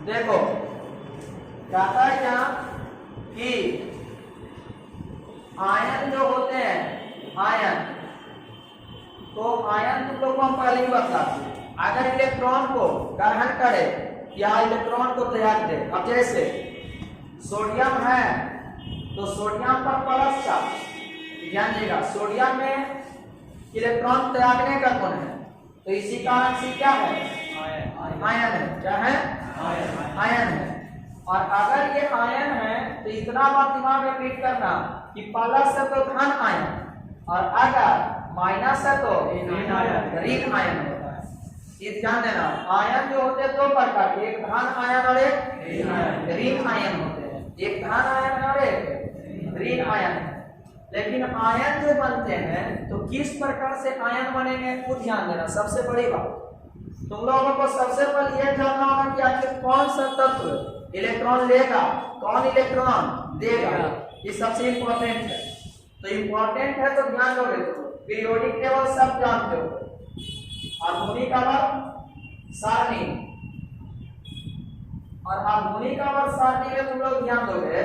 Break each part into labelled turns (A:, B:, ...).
A: देखो कहता है क्या कि आयन जो होते हैं आयन, तो आयन तुम लोग को हम पहले ही बता, अगर इलेक्ट्रॉन को ग्रहण करे या इलेक्ट्रॉन को त्याग दे, अब जैसे सोडियम है तो सोडियम पर प्लस चार्ज, ध्यान देगा सोडियम में इलेक्ट्रॉन त्यागने का गुण है, तो इसी कारण से क्या है आयन है, क्या है आयन है। और अगर ये आयन है तो इतना बात दिमाग में फिट करना कि प्लस है तो धन आयन और अगर माइनस है तो ऋण आयन होता है। ये ध्यान देना, आयन जो होते हैं दो प्रकार के, एक धन आयन और एक ऋण आयन होते हैं, एक धन आयन और एक ऋण आयन। लेकिन आयन जो बनते हैं तो किस प्रकार से आयन बनेंगे वो ध्यान देना। सबसे बड़ी बात तुम लोगों को सबसे पहले यह जानना होगा कि आखिर कौन सा तत्व इलेक्ट्रॉन लेगा, कौन इलेक्ट्रॉन देगा, ये सबसे इंपॉर्टेंट है। तो इंपॉर्टेंट है तो ध्यान दोगे तो पीरियोडिक टेबल सब जानते हो, हार्मोनिक आवर्त सारणी, और हार्मोनिक आवर्त सारणी में तुम लोग ध्यान दोगे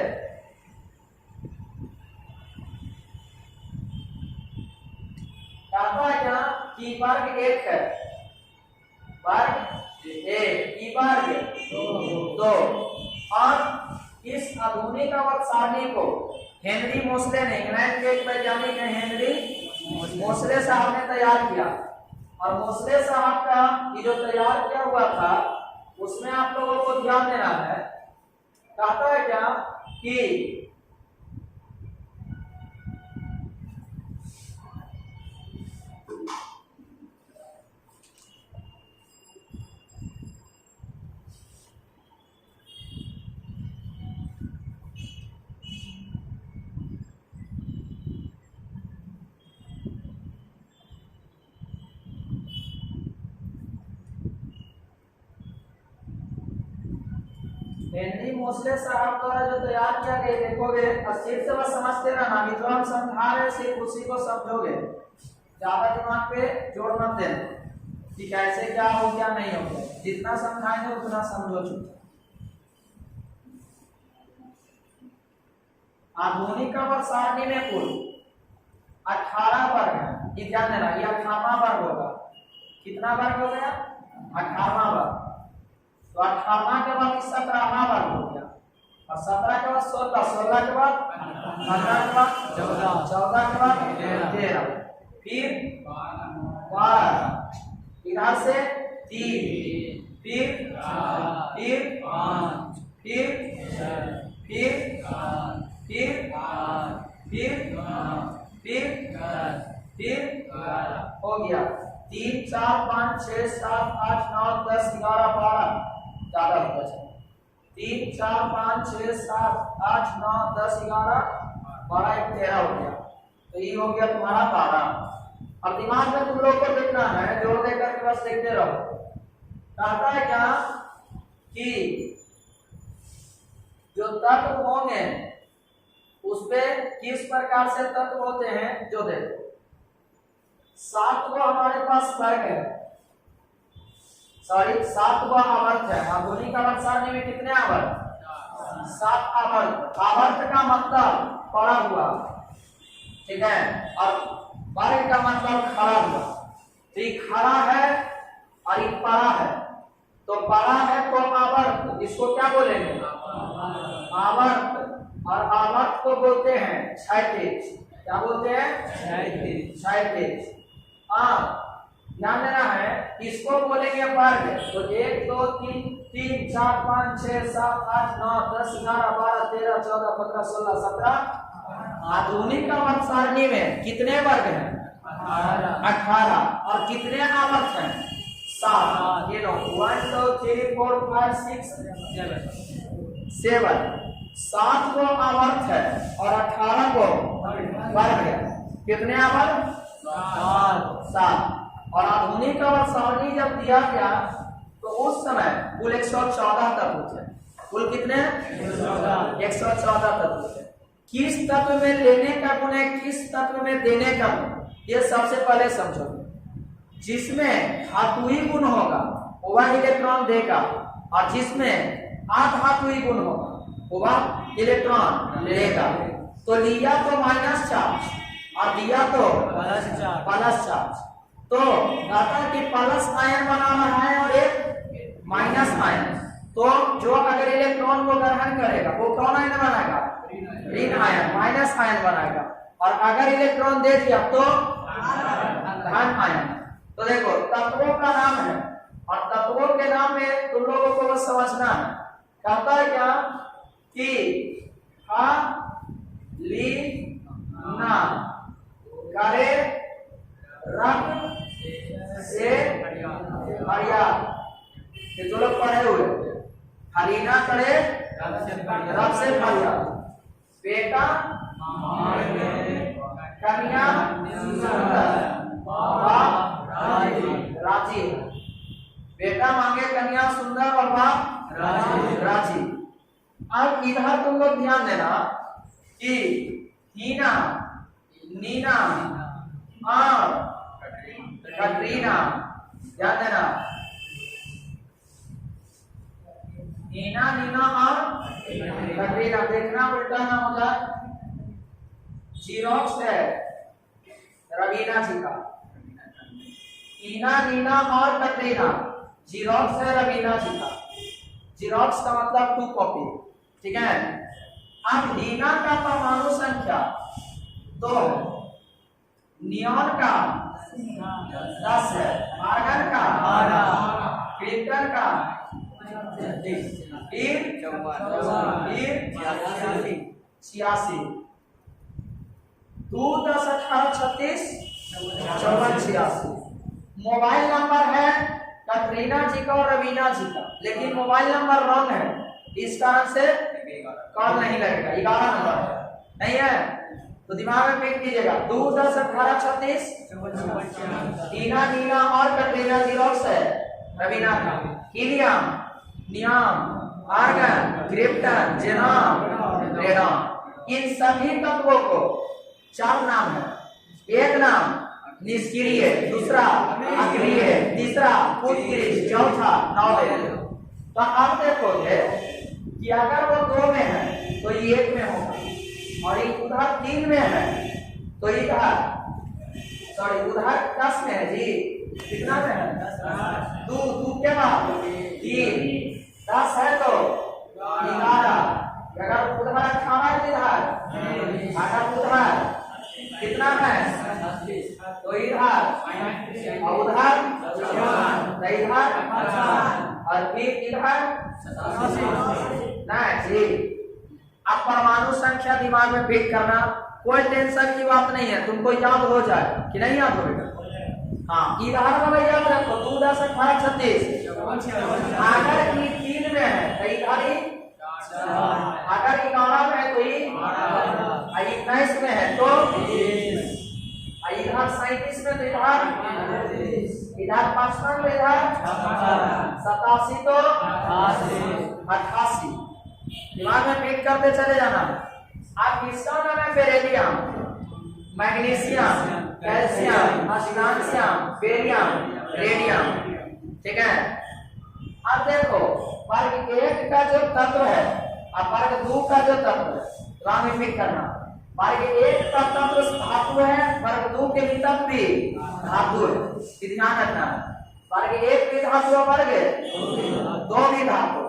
A: कहता है क्या कि वर्ग एक है, वर्ग एक, ई वर्ग दो। और इस आधुनिक आवर्त सारणी को हेनरी मोसले ने, इंग्लैंड के एक वैज्ञानिक है हेनरी मोसले साहब ने तैयार किया। और मोसले साहब का ये जो तैयार किया हुआ था उसमें आप लोगों को ध्यान देना है, कहता है क्या कि हेनरी मोसले साहब द्वारा जो तैयार किया गया, देखोगे सिर्फ से बस समझते रहना, जो हम समझा रहे सिर्फ उसी को समझोगे, ज्यादा दिमाग पे जोड़ मत देना कि कैसे क्या हो क्या नहीं हो, जितना समझाएंगे उतना समझो। आधुनिक आवर्त सारणी में कुल 18 वर्ग है, ये ध्यान देना, ये 18वां वर्ग होगा। कितना वर्ग हो गया? 18वां वर्ग। तो 18वां के बाद 17वां वर्ग हो गया, और 17 के बाद 16, 16 के बाद 18 के बाद 14, 14 के बाद 13, फिर 12, इधर से 3, फिर 5, फिर हो गया 3, 4, 5, 6, 7, 8, 9, 10, 11, 12, ज्यादा होता है 3, 4, 5, 6, 7, 8, 9, 10, 11, 12, 13 हो गया। तो ये हो गया तुम्हारा 12। अब दिमाग में तुम लोग को देखना है, जोड़ दे करके बस देखते रहो। कहता है क्या कि जो तत्व होंगे उसपे किस प्रकार से तत्व होते हैं, जो देखो 7 को हमारे पास वर्ग है, सॉरी 7 को आवर्त है। आधुनिक आवर्त सारणी में कितने आवर्त? 7 आवर्त। आवर्त का मतलब पड़ा हुआ, ठीक है, और वर्ग का मतलब खड़ा हुआ। तो ये खड़ा है और ये पड़ा है, तो पड़ा है तो आवर्त, इसको क्या बोलेंगे? आवर्त। और आवर्त को बोलते हैं क्षैतिज। क्या बोलते हैं? क्षैतिज। ध्यान देना है, इसको बोलेंगे वर्ग। तो 1, 2, 3, 4, 5, 6, 7, 8, 9, 10, 11, 12, 13, 14, 15, 16, 17। आधुनिक आवर्त सारणी में कितने वर्ग हैं? 18। और कितने आवर्त हैं? 7। ये लो 1, 2, 3, 4, 5, 6, 7। 7 को आवर्त है और 18 को वर्ग है। कितने आवर्त? 7। और आधुनिक आवर्त सारणी जब दिया गया तो उस समय कुल 114 तत्व थे। कुल कितने? 114 तत्व थे। किस तत्व में लेने का गुण है, किस तत्व में देने का गुण, ये सबसे पहले समझो। जिसमें धातुई गुण होगा वह इलेक्ट्रॉन देगा, और जिसमें आधातुई गुण होगा, होगा इलेक्ट्रॉन लेगा, तो लिया तो माइनस चार्ज और दिया तो प्लस चार्ज। तो कहता है कि प्लस आयन बना रहा है और एक माइनस आयन, तो जो अगर इलेक्ट्रॉन को ग्रहण करेगा वो कौन आयन बनाएगा, ऋण आयन, माइनस आयन बनाएगा, और अगर इलेक्ट्रॉन दे दिया तो धन आयन। तो देखो तत्वों का नाम है और तत्वों के नाम में तुम लोगों को बस समझना है। कहता है क्या कि हा ली ना करे रंग से हरिया, जो लोग पढ़े हुए हरीना करे रंग से हरिया, बेटा कन्या राजी, बेटा मांगे कन्या सुंदर और बाप राजी। अब इधर तुम लोग ध्यान देना कि हीना, नीना और कटरीना, ध्यान देना, हीना नीना और कटरीना, देखना उल्टा ना हो जाए। जीरोक्स है रवीना जी का, हीना नीना और कटरीना, जीरोक्स है रवीना जी का। जीरोक्स का मतलब 2 कॉपी, ठीक है। अब हीना का परमाणु संख्या 2 है, नियॉन का 10 है, आर्गन का 12, क्रिप्टन का 86, 2 10 18 36 54 86। मोबाइल नंबर है कटरीना जी का और रवीना जी का, लेकिन मोबाइल नंबर रॉन्ग है, इस कारण से कॉल नहीं लगेगा। 11 नंबर है, नहीं है तो दिमाग में फिट कीजिएगा। 2 10 18 36 हीना नीना और कटरीना जीरोक्स है रवीना का, helium, neon, argon, krypton, xenon, radon. इन सभी तत्वों को 4 नाम है। एक नाम निष्क्रिय, दूसरा अक्रिय, तीसरा उत्क्रिय, चौथा नॉवेल। तो आप देखोगे कि अगर वो 2 में है तो ये 1 में होगा, और उधर 3 में है तो इधर सॉरी उधर 10 में है जी, कितना में है 2 के बाद 3 10 है तो 11, अगर उधर 18 है इधर अगर उधर कितना है तो इधर और उधर इधर और फिर इधर नहीं जी। अब परमाणु संख्या दिमाग में फिट करना, कोई टेंशन की बात नहीं है, तुमको याद हो जाए कि नहीं याद होगा। हाँ इधर वाला याद रखो 2 10 18 36, अगर 3 में है तो इधर ही, अगर 11 में है तो ये 21 में है तो इधर 37 में तो इधर 55 में इधर 87 तो 88। दिमाग में फिट करते चले जाना। आप किसका नाम है beryllium, magnesium, calcium, magnesium, barium, radium, ठीक है। अब देखो वर्ग 1 का जो तत्व है और वर्ग 2 का जो तत्व है, दिमाग में फिट करना। वर्ग 1 का तत्व धातु है, वर्ग 2 के भी तत्व भी धातु है, ध्यान रखना। वर्ग 1 भी धातु है, वर्ग 2 भी धातु,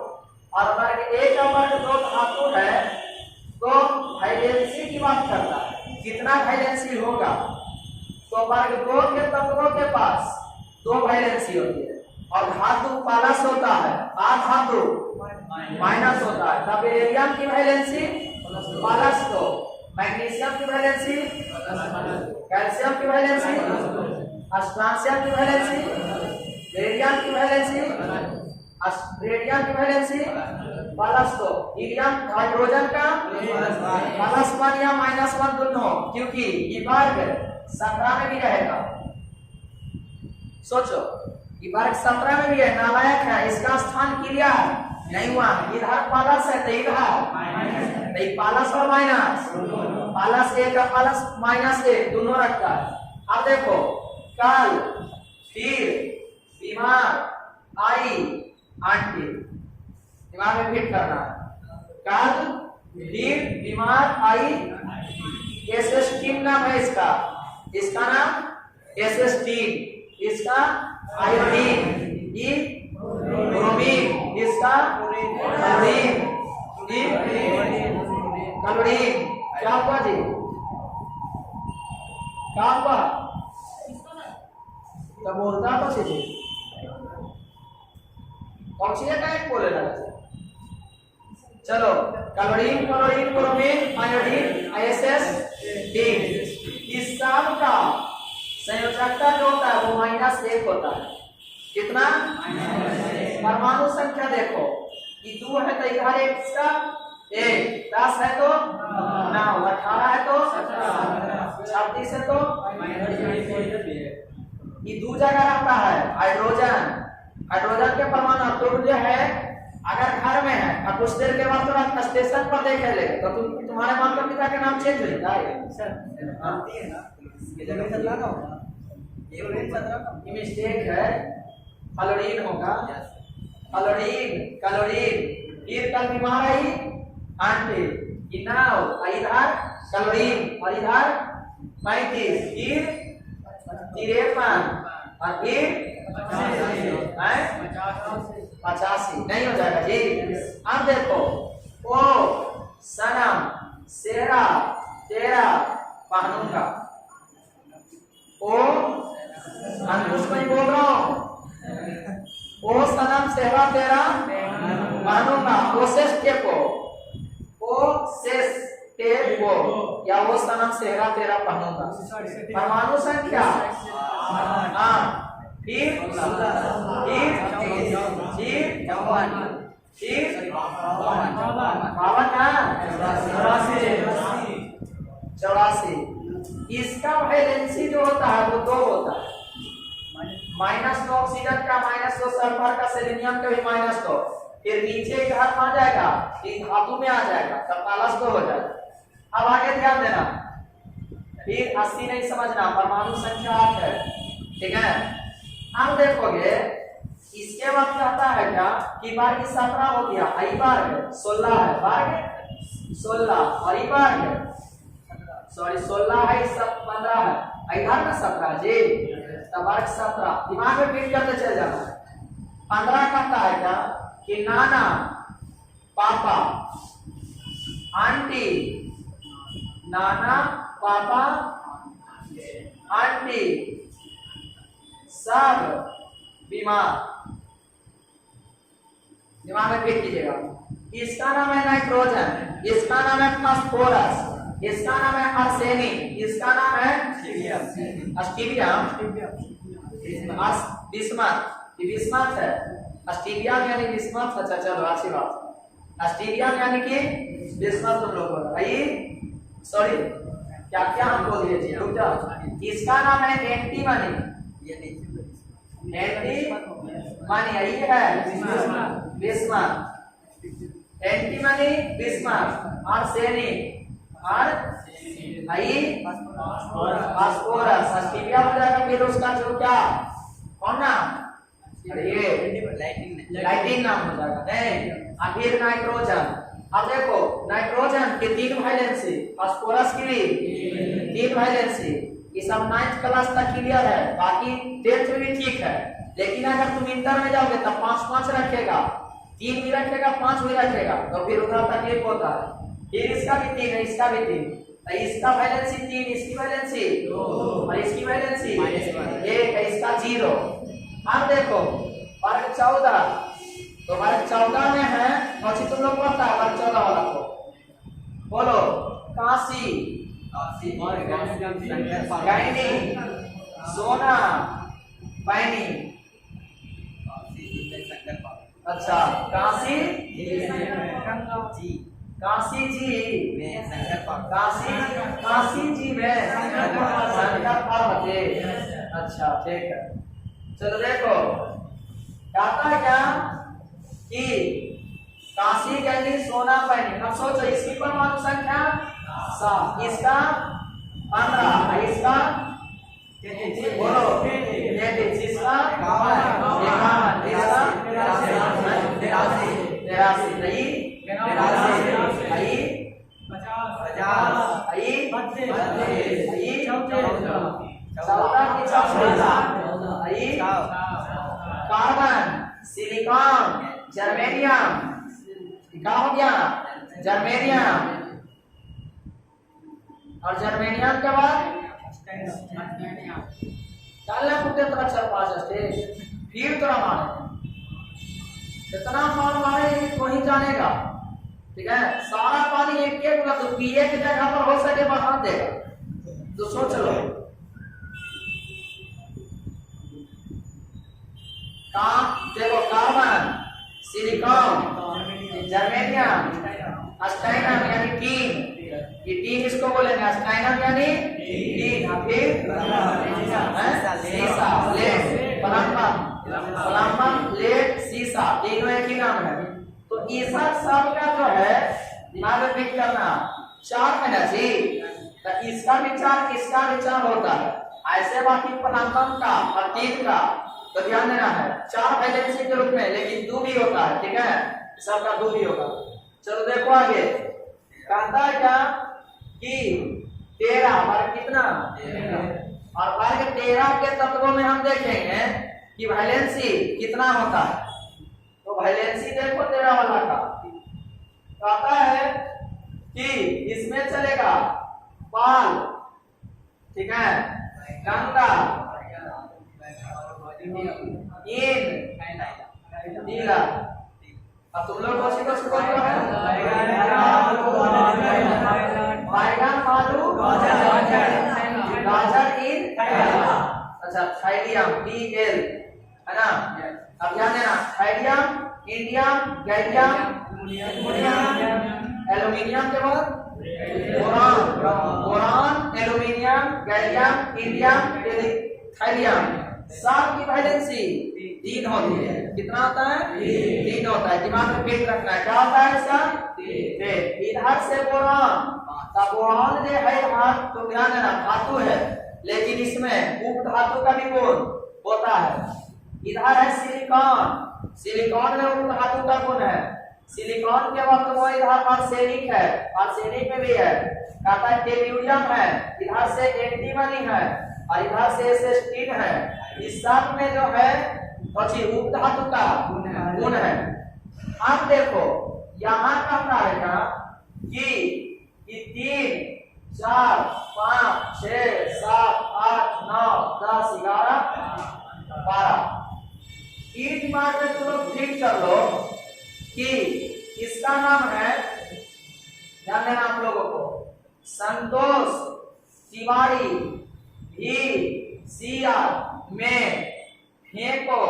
A: और वर्ग 1 का वर्ग 2 धातु है तो वैलेंसी की बात करता है, कितना वैलेंसी होगा। तो वर्ग 2 के तत्वों के पास 2 वैलेंसी होती है, और धातु प्लस होता है, धातु माइनस होता है। तब बेरिलियम की वैलेंसी प्लस 2, मैग्नीशियम की वैलेंसी, कैल्शियम की वैलेंसी, स्ट्रांशियम की वैलेंसी, बेरिलियम की वैलेंसी, रेडियम की वैलेंसी प्लस 2, हीलियम हाइड्रोजन का +1 या -1 दोनों, क्योंकि ये वर्ग 17 में भी रहेगा। सोचो ये वर्ग 17 में भी है, नालायक है, इसका स्थान क्लियर नहीं हुआ। इधर प्लस है तो इधर नहीं, प्लस और माइनस, प्लस 1 का प्लस -1 दोनों रखता है। अब देखो कल फिर बीमार आई आंटी, दिमाग में फिट करना है। कल फिर बीमार आई, एसेस्टीन नाम है इसका, इसका नाम एसेस्टीन, इसका आयोडीन, ये ब्रोमीन, इसका क्लोरीन, क्लोरीन। क्या हुआ जी? क्या हुआ? तो बोलता तो जी ऑक्सीजन का एक बोले लगा। चलो क्लोरीन, क्लोरीन, ब्रोमीन, आयोडीन, एसेस्टीन, इस सब का संयोजकता जो होता है वो -1 होता है। कितना? परमाणु संख्या देखो, ये 2 है तो इधर एक इसका 1, 10 है तो 9, 18 है तो 36 है तो ये 2 जगह रहता है। हाइड्रोजन, हाइड्रोजन के परमाणु अणु जो है अगर घर में है और कुछ देर के बाद तुरंत स्टेशन पर देखे ले तो तुम्हारे माता पिता के नाम चेंज हो जाएगा सर। आती है ना ये जगह 17 का होगा, ये 17 का मिस्टेक है, क्लोरीन होगा। क्लोरीन, क्लोरीन, फिर कल बीमार आई आंटी, इनाव इधर क्लोरीन और इधर 35, फिर 53 और फिर 85 नहीं हो जाएगा जी। अब देखो ओ सनम सेरा तेरा पहनूंगा, ओ अंकुश में बोल रहा हूं, ओ सनम सेरा तेरा पहनूंगा, ओ सेस टेपो, ओ सेस टेपो या वो सनम सेरा तेरा पहनूंगा। परमाणु संख्या हाँ, फिर चौरासी। इसका वैलेंसी जो होता है वो 2 होता है, -2 ऑक्सीजन का, -2 सल्फर का, सेलेनियम का भी -2, फिर नीचे घर आ जाएगा, फिर धातु में आ जाएगा तब +2 हो जाएगा। अब आगे ध्यान देना, फिर 80 नहीं समझना, परमाणु संख्या 8 है, ठीक है। अब देखोगे इसके बाद कहता है क्या कि बार की 17 हो गया, आई बार है 16 है, बार है 16 और ई बार है सॉरी 16 है, सब 15 है, इधर में 17 जी, तब बार 17 दिमाग में फिट करते चल जाना है। 15 कहता है क्या कि नाना, पापा, आंटी, नाना, पापा, आंटी सब बीमार। दिमाग में फिट कीजिएगा। इसका नाम है नाइट्रोजन, इसका नाम है फास्फोरस, इसका नाम है आर्सेनिक, इसका नाम है स्टीबियम, बिस्मथ, बिस्मथ है, स्टीबियम यानी बिस्मथ। अच्छा चलो अच्छी बात, स्टीबियम यानी कि बिस्मथ तुम लोग बोल भाई, सॉरी क्या क्या हम बोल दिए जी, रुक जाओ। इसका नाम है एंटीमनी, एंटीमनी यही है बिस्मथ, एंटीमनी बिस्मथ, आर्सेनिक और फास्फोरस, स्टीबियम हो जाएगा। फिर उसका जो क्या कौन नाम, ये लाइटिन नाम हो जाएगा नहीं। और फिर नाइट्रोजन, अब देखो नाइट्रोजन के 3 वैलेंसी, फास्फोरस की भी 3 वैलेंसी, ये सब 9th क्लास तक क्लियर है, बाकी 10th में भी ठीक है। लेकिन अगर तुम इंटर में जाओगे तब 5 रखेगा, 3 भी रखेगा, 5 भी रखेगा, तो फिर उधर तकलीफ होता है। फिर इसका भी 3 है, इसका भी 3, तो इसका वैलेंसी 3, इसकी वैलेंसी 2 और इसकी वैलेंसी 1 है, इसका 0। अब देखो वर्ग 14, तो वर्ग 14 में है कौन सी तुम लोग पढ़ता है वर्ग 14 वाला को बोलो, काशी, गायनी, सोना, पैनी। अच्छा काशी, काशी जी, काशी जी में शंकर पार्वती। अच्छा ठीक है, चलो देखो कहता क्या कि काशी गंगी सोना पैनी। अब सोचो इसकी परमाणु संख्या 7, इसका 15, इसका बोलो 33, इसका 51, इसका 83, 83 आई 82 आई 50 आई 32 आई 14 की 14 आई कार्बन सिलिकॉन जर्मेनियम क्या हो गया जर्मेनियम और जर्मेनियम के बाद डालना पुटे तरह 4-5 स्टेज फिर तोरा मारे इतना मारे तो ही जानेगा। ठीक है सारा पानी एक एक तो पिए की जगह पर हो सके बढ़ा देगा तो सोच लो देखो कार्बन सिलिकॉन जर्मेनियम अस्टाइनम यानी टीन ये टीन इसको बोलेंगे अस्टाइनम यानी टीन फिर सीसा लेड प्लम्बम लेड सीसा तीनों एक ही नाम है। तो ऐसा सब का जो है दिमाग में फिट करना 4 है ना जी तो इसका विचार होता है ऐसे बाकी प्लम्बम का और टीन का तो ध्यान देना है 4 वैलेंसी के रूप में लेकिन 2 भी होता है। ठीक है सबका 2 भी होगा। चलो देखो आगे कहता है क्या कि 13 वर्ग कितना और वर्ग 13 के तत्वों में हम देखेंगे कि वैलेंसी कितना होता है। तो वैलेंसी देखो 13 वाला का कहता है कि इसमें चलेगा पाल ठीक है गंगा इन नीला अब तुम लोग कौन सी बोल रहे हो बैगन आलू गाजर इन अच्छा थाइलियम DL है ना। अब ध्यान देना थाइलियम इंडियम गैलियम एल्यूमिनियम के बाद बोरान एल्यूमिनियम गैलियम इंडियम थाइलियम सब की वैलेंसी 3 होती है। कितना होता है 3 होता है। दिमाग में फिट रखना है क्या होता है इसका 3। इधर से बोरान बोरान जो है तो ध्यान देना धातु है लेकिन इसमें उप धातु का भी गुण होता है। इधर है सिलिकॉन में उप धातु का गुण है। सिलिकॉन के वक्त वो इधर आर्सेनिक है आर्सेनिक में भी है कहता है टेल्यूरियम है इधर से एंटीमनी है और इधर से एसिस्टीन है। इस सब में जो है उप धातु का गुण है। अब देखो यहाँ कहता है ना कि 3 4 5 6 7 8 9 10 11 12 ये दिमाग में तुम लोग फिट कर लो कि इसका नाम है ध्यान देना आप लोगों को संतोष तिवारी VCR में फेंको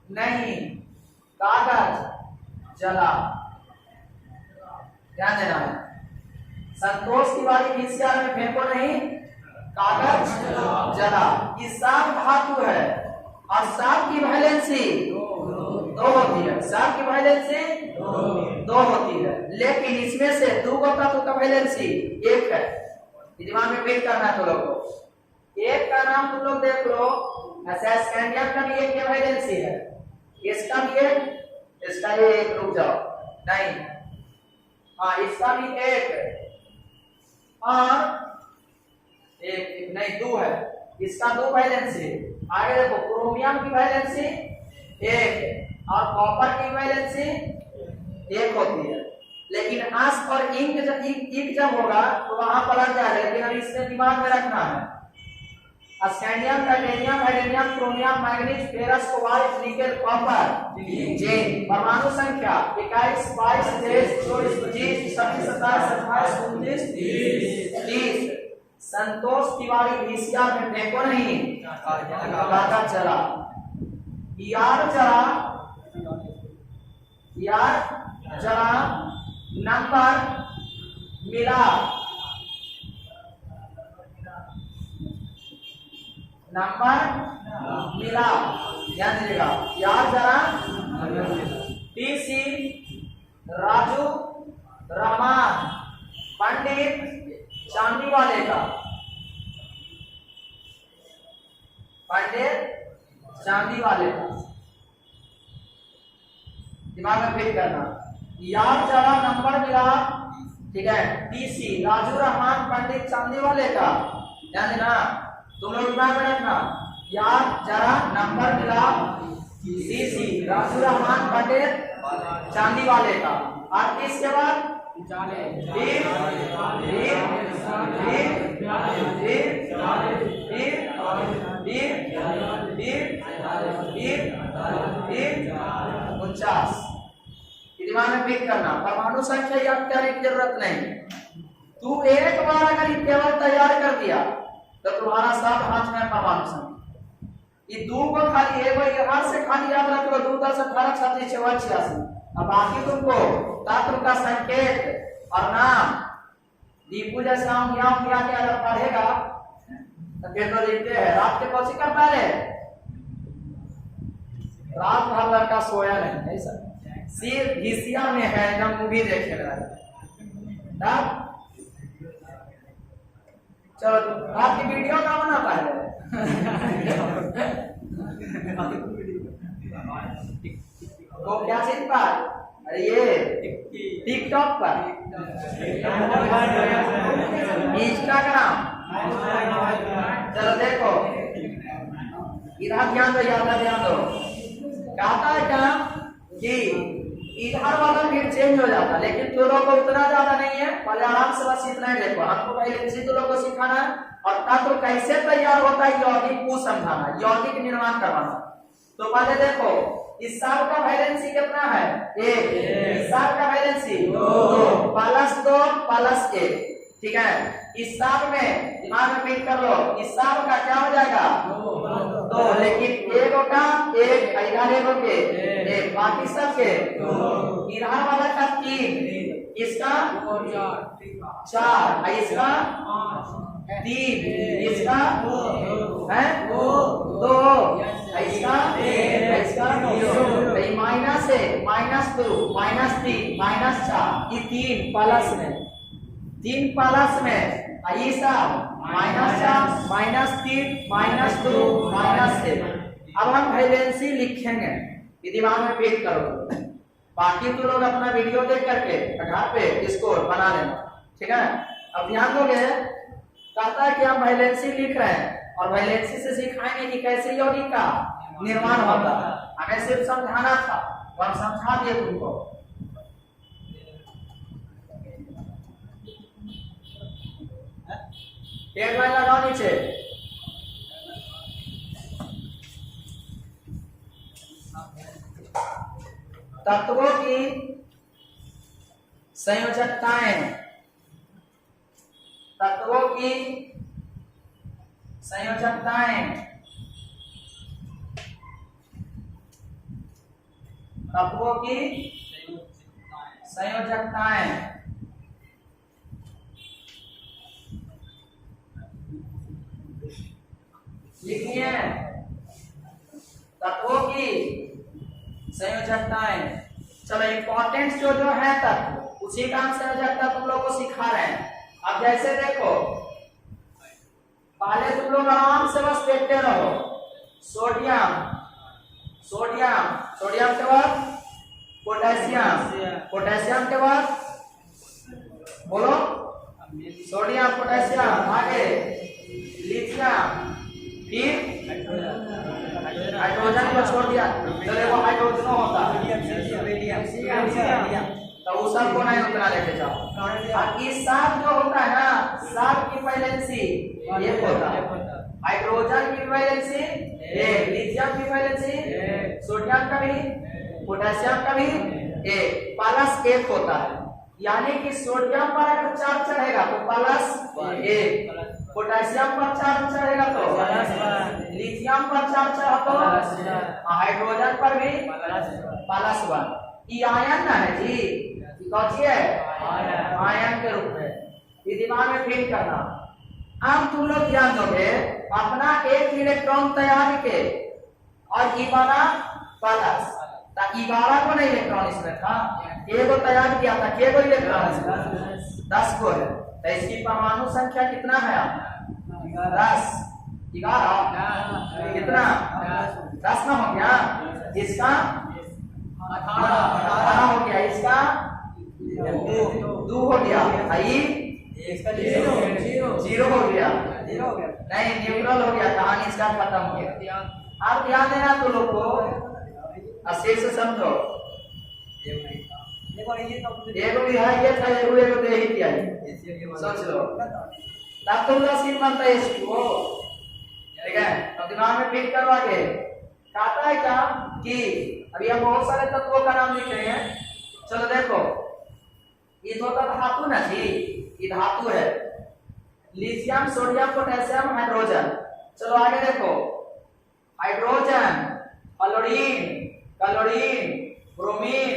A: नहीं कागज जला। ध्यान देना है संतोष तिवारी VCR में फेंको नहीं कागज जला। ये साफ धातु है और साफ की वैलेंसी 2 होती है। साफ की वैलेंसी 2 होती है लेकिन इसमें से 2 का तो वैलेंसी 1 है। दिमाग में फिट करना है तो लोग को एक का नाम तुम लोग देख लो स्कैंडियम का भी एक वैलेंसी है इसका भी एक इसका ये एक रुक जाओ नहीं हाँ इसका भी एक और एक नहीं 2 है इसका 2 वैलेंसी। आगे देखो क्रोमियम की वैलेंसी 1 और कॉपर की वैलेंसी 1 होती है लेकिन आस और इंक जब होगा तो वहां पलट जाएगा लेकिन अभी इससे दिमाग में रखना है scandium titanium hydronium chromium manganese ferrous cobalt nickel copper zinc. परमाणु संख्या 21 22 23 24 25 26 27 28 29 30। संतोष तिवारी VCR में फेंको नहीं कागज चला यार जरा नंबर मिला ध्यान दीजिएगा यार जरा TC राजू रहमान पंडित चांदी वाले का दिमाग में फिट करना। यार जरा नंबर मिला, ठीक है, टीसी राजू रहमान पंडित चांदी वाले का, ध्यान देना, तुम लोग दिमाग में रखना। यार जरा नंबर मिला टीसी राजू रहमान पंडित चांदी वाले का, और इसके बाद उनचास। दिमाग में फिट करना। परमाणु संख्या याद करने की जरूरत नहीं, तू एक बार अगर ये टेबल तैयार कर दिया तो तुम्हारा सब हाथ में परमाणु संख्या। ये दो को खाली एगो हाथ से खाली याद रख लो, 2 10 18 36 54 86। अब बाकी तुमको तत्व का संकेत और नाम दीपू जैसा हम यहाँ के अगर पढ़ेगा तो फिर तो लिखते हैं रात के कौन सी करता है, रात भर लड़का सोया नहीं, ऐसा सिर्फ घिसिया में है जब मूवी देखे रहा। चलो रात की वीडियो का बनाता है वो क्या चीज पर, अरे ये टिकटॉक पर, इंस्टाग्राम। चलो देखो इधर ध्यान दो, ध्यान दो। कहता है क्या कि इधर वाला फिर चेंज हो जाता, लेकिन तो लोग को उतना ज्यादा नहीं है, पहले आराम से बस इतना ही देखो। हमको पहले इसी तो लोग को सिखाना है और तत्व कैसे तैयार होता है यौगिक को समझाना, यौगिक निर्माण करवाना। तो पहले देखो इस साल का वैलेंसी कितना है, 1। इस साल का वैलेंसी 2 +2 +1, ठीक है। इस साल में दिमाग में फिट कर लो, इस साल का क्या हो जाएगा 2, लेकिन एगो का 1, इधर एगो के 1, बाकी सब के 2, इधर वाला का 3, इसका 4, इसका 3, इसका है 2, इसका माइनस है -2 -3 -4, ये 3 प्लस में, 3 प्लस में ऐसा -4 -3 -2 -1। अब हम वैलेंसी लिखेंगे, ये दिमाग में फिट करो। बाकी तो लोग अपना वीडियो देख करके घर पे इसको बना लेना, ठीक है। अब ध्यान दोगे, कहता है कि हम वैलेंसी लिख रहे हैं और वैलेंसी से सिखाएंगे कि कैसे यौगिक का निर्माण होता है। हमें सिर्फ समझाना था और हम समझा दिए तुमको। हेडलाइन लगाओ नीचे। तत्वों की संयोजकताएं, तत्वों की संयोजकताएं, तत्वों की संयोजकताएं। लिखिए तत्वों की संयोजकताएं। चलो इंपॉर्टेंट जो है तत्व, उसी का हम संयोजकता तुम लोग को सिखा रहे हैं। अब जैसे देखो, पहले तुम लोग आराम से बस देखते रहो। सोडियम, सोडियम, सोडियम के बाद पोटेशियम, पोटेशियम के बाद बोलो सोडियम पोटेशियम, आगे लिथियम, फिर हाइड्रोजन को छोड़ दिया, चले वो हाइड्रोजन होता तो वो सब को नहीं उतना लेके जाओ। और इस साथ जो होता है ना, साथ की वैलेंसी ये होता है, हाइड्रोजन की वैलेंसी 1, लिथियम की वैलेंसी, सोडियम का भी, पोटेशियम का भी 1 +1 होता है। यानी कि सोडियम पर अगर चार्ज चढ़ेगा तो +1, पोटेशियम पर चार्ज चढ़ेगा तो लिथियम पर चार्ज चढ़ा तो हाइड्रोजन पर भी +1। ये आयन ना है जी, कौन है आयन के रूप में, ये दिमाग में फिट करना। अब तुम लोग ध्यान दोगे, अपना एक इलेक्ट्रॉन तैयार के और ई बना प्लस, 11 को नहीं इलेक्ट्रॉन इसमें था, एगो तैयार किया था, केगो इलेक्ट्रॉन 10 को है, तो इसकी परमाणु संख्या कितना है 10, 11 कितना 10 ना हो गया, इसका 18 हो गया, इसका 2 हो गया, आई 0 हो गया, नहीं न्यूट्रल हो गया, कहानी इसका खत्म हो गया। अब ध्यान देना तो लोग को अच्छे से समझो, एगो भी है ये था, एगो दे ही दिया, सोच लो तब तो उसका सीन बनता है इसको, ठीक है। अब दिमाग में फिट करवा के कहता है क्या कि अभी हम बहुत सारे तत्वों का नाम लिख रहे हैं। चलो देखो, ये तो धातु ना जी, ये धातु है, लिथियम, सोडियम, पोटेशियम, हाइड्रोजन। चलो आगे देखो, हाइड्रोजन, क्लोरीन, ब्रोमीन,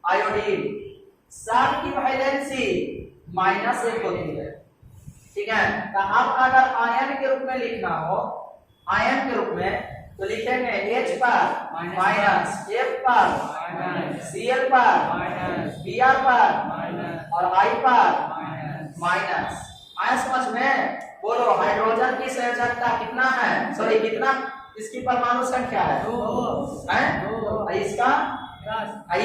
A: आयोडीन, सब की वैलेंसी -1 होती है, ठीक है। तो अब अगर आयन के रूप में लिखना हो, आयन के रूप में तो लिखेंगे H पर माइनस, F पर Cl पर Br पर और I पर माइनस। आया समझ में? बोलो हाइड्रोजन की संयोजकता कितना है, सॉरी कितना इसकी परमाणु संख्या है? 2 है। इसका I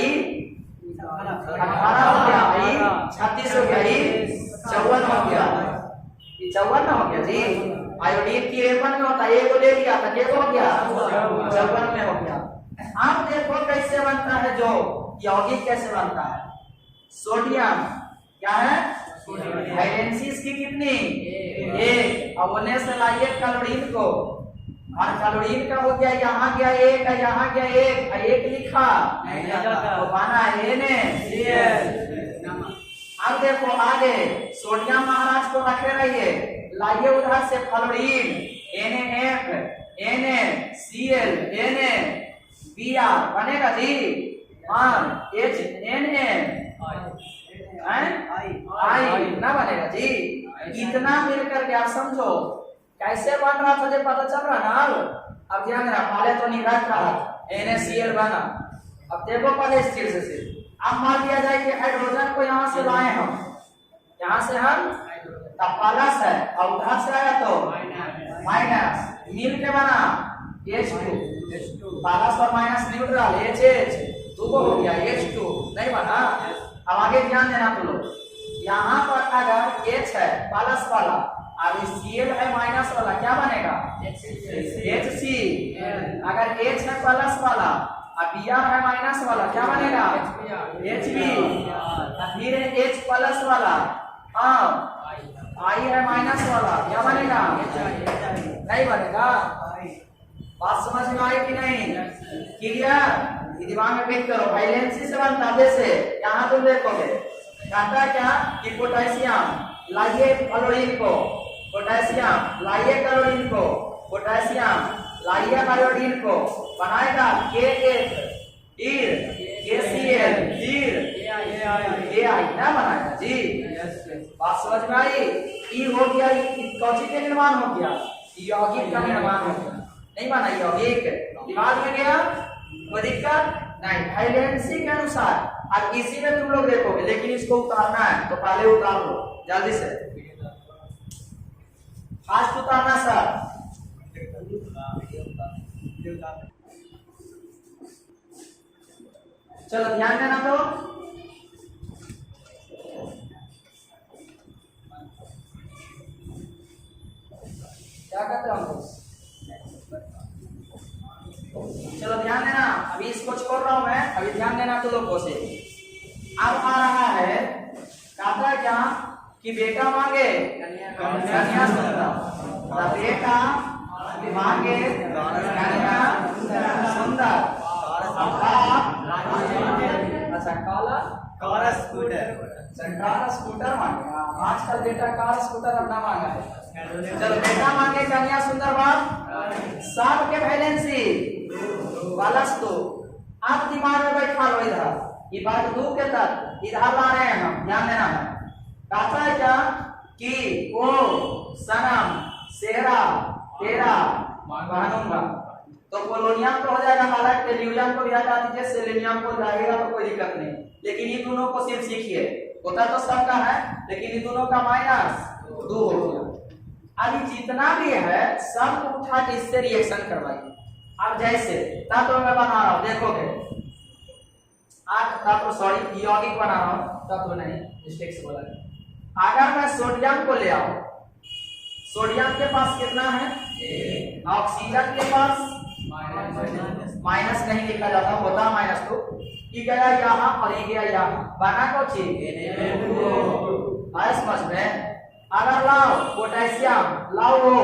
A: 18 हो गया, I 36 हो गया, I 54 हो गया, 54 ना हो गया जी। आयोडीन की 53 में होता है, एक को ले लिया था, क्या हो गया 54 में हो गया। अब देखो कैसे बनता है, जो यौगिक कैसे बनता है। सोडियम क्या है, वैलेंसी इसकी कितनी 1, अब होने से लाइए क्लोरीन को, और क्लोरीन का हो गया यहाँ गया 1, यहाँ गया 1 लिखा तो बना NaCl। अब देखो आगे सोडियम महाराज को रखे रहिए, लाइए उधर से फ्लोरीन NaF, NaCl, NaBr बनेगा जी, और HNA I ना बनेगा जी। इतना मिलकर के आप समझो कैसे बन रहा था, जब पता चल रहा ना। अब ध्यान देना, पहले तो नहीं रख रहा NaCl बना, अब देखो पहले इस चीज से। अब मान लिया जाए कि हाइड्रोजन को यहाँ से लाए हम, यहाँ से हम तब प्लस है और उधर से आया तो माइनस, मिल के बना H2, प्लस और माइनस न्यूट्रल, HH 2 हो गया, H2 नहीं बना। अब आगे ध्यान देना तो लोग, यहाँ पर अगर H है प्लस वाला और Cl है माइनस वाला, क्या बनेगा HC। अगर H है प्लस वाला और Br है माइनस वाला, क्या बनेगा HB। फिर H प्लस वाला I है माइनस वाला, क्या बनेगा नहीं बनेगा। बात समझ में आई कि नहीं? क्लियर? दिमाग में फिट करो, वैलेंसी से बनता है। जैसे यहाँ तुम देखोगे कहता है क्या कि पोटेशियम लाइए क्लोरीन को, पोटेशियम लाइए क्लोरीन को, पोटेशियम लाइए आयोडीन को, बनाएगा KF फिर KCl फिर AI ना बनाएगा जी। बात समझ में आई? ई हो गया, कौची के निर्माण हो गया, यौगिक का निर्माण हो गया, नहीं बना यौगिक। दिमाग में गया, कोई दिक्कत नहीं। वैलेंसी के अनुसार अब इसी में तुम लोग देखोगे, लेकिन इसको उतारना है तो पहले उतार लो जल्दी से, फास्ट उतारना सर। चलो ध्यान देना तो, क्या कहते हो? चलो ध्यान देना, अभी इसको छोड़ रहा हूं मैं, अभी ध्यान देना तो लोगों से। अब आ रहा है कहता है क्या कि बेटा मांगे कन्या सुंदर, बेटा मांगे कन्या सुंदर, अच्छा कार स्कूटर मांगेगा। आजकल बेटा कार स्कूटर अपना मांगा है। चलो बेटा मांगे कन्या सुंदर बाप, सब के वैलेंसी प्लस 2। आप दिमाग में बैठा लो, इधर ये बात 2 के तक इधर ला रहे हैं हम, ध्यान देना है। कहता है क्या कि ओ सनम सेहरा तेरा मानूंगा, तो पोलोनियम तो हो जाएगा, हालांकि टेल्यूरियम को भी हटा दीजिए, सेलेनियम को जाएगा तो कोई दिक्कत नहीं, लेकिन ये दोनों को सिर्फ सीखिए, होता तो सबका है लेकिन ये दोनों का -2 हो गया। अब जितना भी है सब उठा के इससे रिएक्शन करवाइए। अब जैसे तो मैं बना रहा हूं, देखोगे तो सॉरी यौगिक बना रहा हूं तब तो नहीं, मिस्टेक से बोला। अगर मैं सोडियम को ले आऊं, सोडियम के पास कितना है, ऑक्सीजन के पास माइनस नहीं लिखा जाता, होता माइनस, तो ये गया यहाँ और ये गया यहाँ, बना को आए समझ में। अगर लाओ पोटेशियम लाओ हो,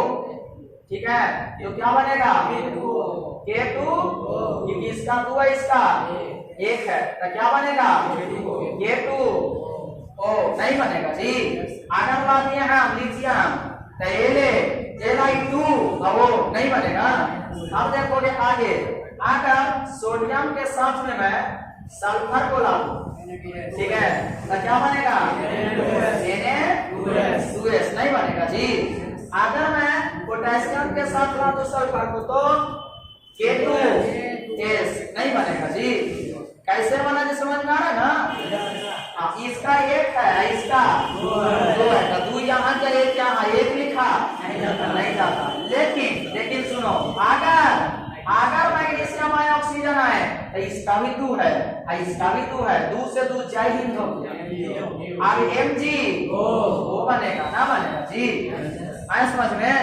A: ठीक है, तो क्या बनेगा K2, क्योंकि इसका 2 है, इसका 1 है, तो क्या बनेगा K2 ओ नहीं बनेगा जी। अगर ला दिए हम लिथियम तो Li2 वो नहीं बनेगा। अब देखोगे आगे, अगर सोडियम के साथ में मैं सल्फर को ला दूं, ठीक है, तो क्या बनेगा Na2S नहीं बनेगा जी। अगर मैं पोटेशियम के साथ ला दूं सल्फर को तो K2S नहीं बनेगा जी। कैसे बना जी, समझ में आ रहा है ना। इसका 1 है, इसका 2 है, तो 2 यहाँ का 1 यहाँ 1 लिखा नहीं जाता। लेकिन सुनो, अगर मैग्नीशियम आए ऑक्सीजन आए तो इसका भी 2 है, इसका भी 2 है, 2 से 2 जय हिंद हो गया। आगे Mg वो बनेगा ना बनेगा जी। आए समझ में,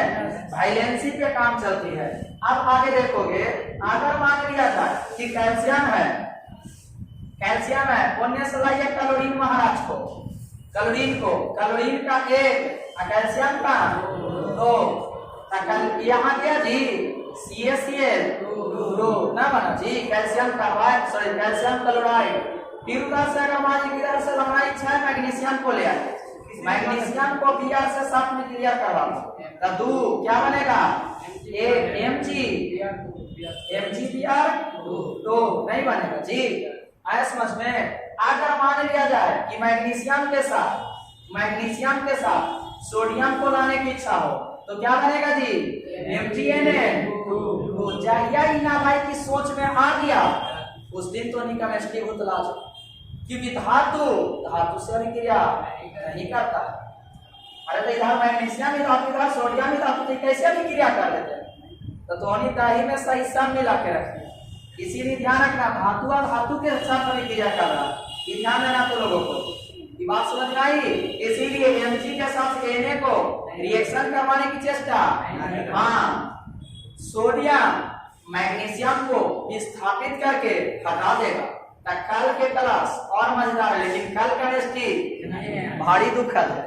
A: वाइलेंसी पे काम चलती है। अब आगे देखोगे, अगर मान लिया जाए कि कैल्शियम है, पुण्य से लाइए क्लोरीन महाराज को, क्लोरीन का 1 कैल्शियम का 2, यहाँ क्या जी CaCl 2 ना बना जी, calcium carbide sorry calcium chloride. फिर उधर से अगर मान लीजिए इधर से हमारी इच्छा है मैग्नीशियम को ले आए, मैग्नीशियम को Br से साथ में क्लियर करवा तो 2 क्या बनेगा MgBr 2 नहीं बनेगा जी। आया समझ में। अगर मान लिया जाए कि मैग्नीशियम के साथ सोडियम को लाने की इच्छा हो तो क्या बनेगा जी MgNa। तो जहिया ना भाई की सोच में आ गया उस दिन तो नहीं केमिस्ट्री भूतला, क्योंकि धातु से अभिक्रिया नहीं करता। अरे तो इधर मैग्नीशियम ही धातु, इधर सोडियम ही धातु, तो कैसे अभिक्रिया कर लेते हैं। तो दोनों दही में सही सब मिला के रखिए। इसीलिए ध्यान रखना, धातु और धातु के साथ अभिक्रिया कर रहा है, ये ध्यान देना तो लोगों को। ये बात समझ में आई। इसीलिए Mg के साथ Na को रिएक्शन करवाने की चेष्टा, हाँ, सोडियम मैग्नीशियम को विस्थापित करके हटा देगा। कल के क्लास और मजेदार है, लेकिन कल केमिस्ट्री भारी दुखद है।